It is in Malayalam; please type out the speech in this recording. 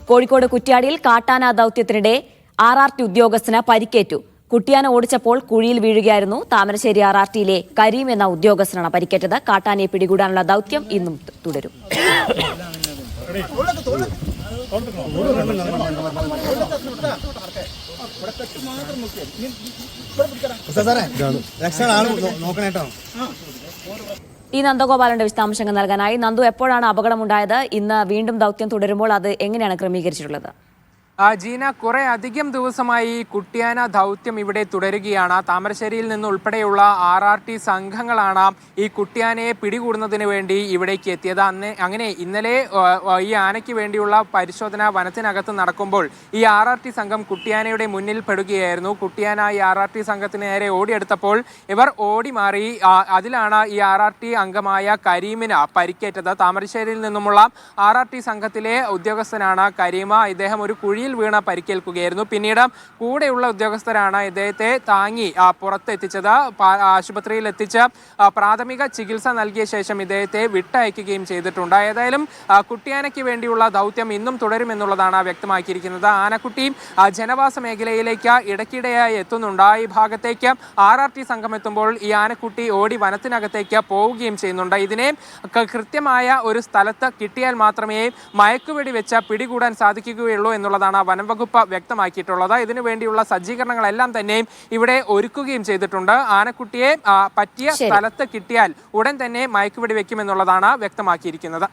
കോഴിക്കോട് കുറ്റ്യാടിയിൽ കാട്ടാന ദൌത്യത്തിനിടെ RRT ഉദ്യോഗസ്ഥന് പരിക്കേറ്റു. കുട്ടിയാന ഓടിച്ചപ്പോൾ കുഴിയിൽ വീഴുകയായിരുന്നു. താമരശ്ശേരി RRTയിലെ കരീം എന്ന ഉദ്യോഗസ്ഥനാണ് പരിക്കേറ്റത്. കാട്ടാനയെ പിടികൂടാനുള്ള ദൌത്യം ഇന്നും തുടരും. ഈ നന്ദഗോപാലന്റെ വിശദാംശങ്ങൾ നൽകാനായി. നന്ദു, എപ്പോഴാണ് അപകടമുണ്ടായത്? ഇന്ന് വീണ്ടും ദൌത്യം തുടരുമ്പോൾ അത് എങ്ങനെയാണ് ക്രമീകരിച്ചിട്ടുള്ളത്? ജീന, കുറെ അധികം ദിവസമായി കുട്ടിയാന ദൗത്യം ഇവിടെ തുടരുകയാണ്. താമരശ്ശേരിയിൽ നിന്നുൾപ്പെടെയുള്ള RRT സംഘങ്ങളാണ് ഈ കുട്ടിയാനയെ പിടികൂടുന്നതിന് വേണ്ടി ഇവിടേക്ക് എത്തിയത്. അങ്ങനെ ഇന്നലെ ഈ ആനയ്ക്ക് വേണ്ടിയുള്ള പരിശോധന വനത്തിനകത്ത് നടക്കുമ്പോൾ ഈ RRT സംഘം കുട്ടിയാനയുടെ മുന്നിൽ പെടുകയായിരുന്നു. കുട്ടിയാന ഈ RRT സംഘത്തിന് നേരെ ഓടിയെടുത്തപ്പോൾ ഇവർ ഓടി മാറി. അതിലാണ് ഈ RRT അംഗമായ കരീമിന് പരിക്കേറ്റത്. താമരശ്ശേരിയിൽ നിന്നുമുള്ള RRT സംഘത്തിലെ ഉദ്യോഗസ്ഥനാണ് കരീമ. ഇദ്ദേഹം ഒരു കുഴിയിൽ വീണ പരിക്കേൽക്കുകയായിരുന്നു. പിന്നീട് കൂടെയുള്ള ഉദ്യോഗസ്ഥരാണ് ഇദ്ദേഹത്തെ താങ്ങി പുറത്തെത്തിച്ചത്. ആശുപത്രിയിൽ എത്തിച്ച് പ്രാഥമിക ചികിത്സ നൽകിയ ശേഷം ഇദ്ദേഹത്തെ വിട്ടയക്കുകയും ചെയ്തിട്ടുണ്ട്. ഏതായാലും കുട്ടിയാനയ്ക്ക് വേണ്ടിയുള്ള ദൗത്യം ഇന്നും തുടരുമെന്നുള്ളതാണ് വ്യക്തമാക്കിയിരിക്കുന്നത്. ആനക്കുട്ടി ജനവാസ മേഖലയിലേക്ക് ഇടയ്ക്കിടെയായി എത്തുന്നുണ്ട്. ഈ ഭാഗത്തേക്ക് RRT സംഘം എത്തുമ്പോൾ ഈ ആനക്കുട്ടി ഓടി വനത്തിനകത്തേക്ക് പോവുകയും ചെയ്യുന്നുണ്ട്. ഇതിനെ കൃത്യമായ ഒരു സ്ഥലത്ത് കിട്ടിയാൽ മാത്രമേ മയക്കുവെടി വെച്ച് പിടികൂടാൻ സാധിക്കുകയുള്ളൂ എന്നുള്ളതാണ് വനം വകുപ്പ് വ്യക്തമാക്കിയിട്ടുള്ളത്. ഇതിനു വേണ്ടിയുള്ള സജ്ജീകരണങ്ങളെല്ലാം തന്നെ ഇവിടെ ഒരുക്കുകയും ചെയ്തിട്ടുണ്ട്. ആനക്കുട്ടിയെ പറ്റിയ സ്ഥലത്ത് കിട്ടിയാൽ ഉടൻ തന്നെ മയക്കുവെടി വെക്കുമെന്നുള്ളതാണ് വ്യക്തമാക്കിയിരിക്കുന്നത്.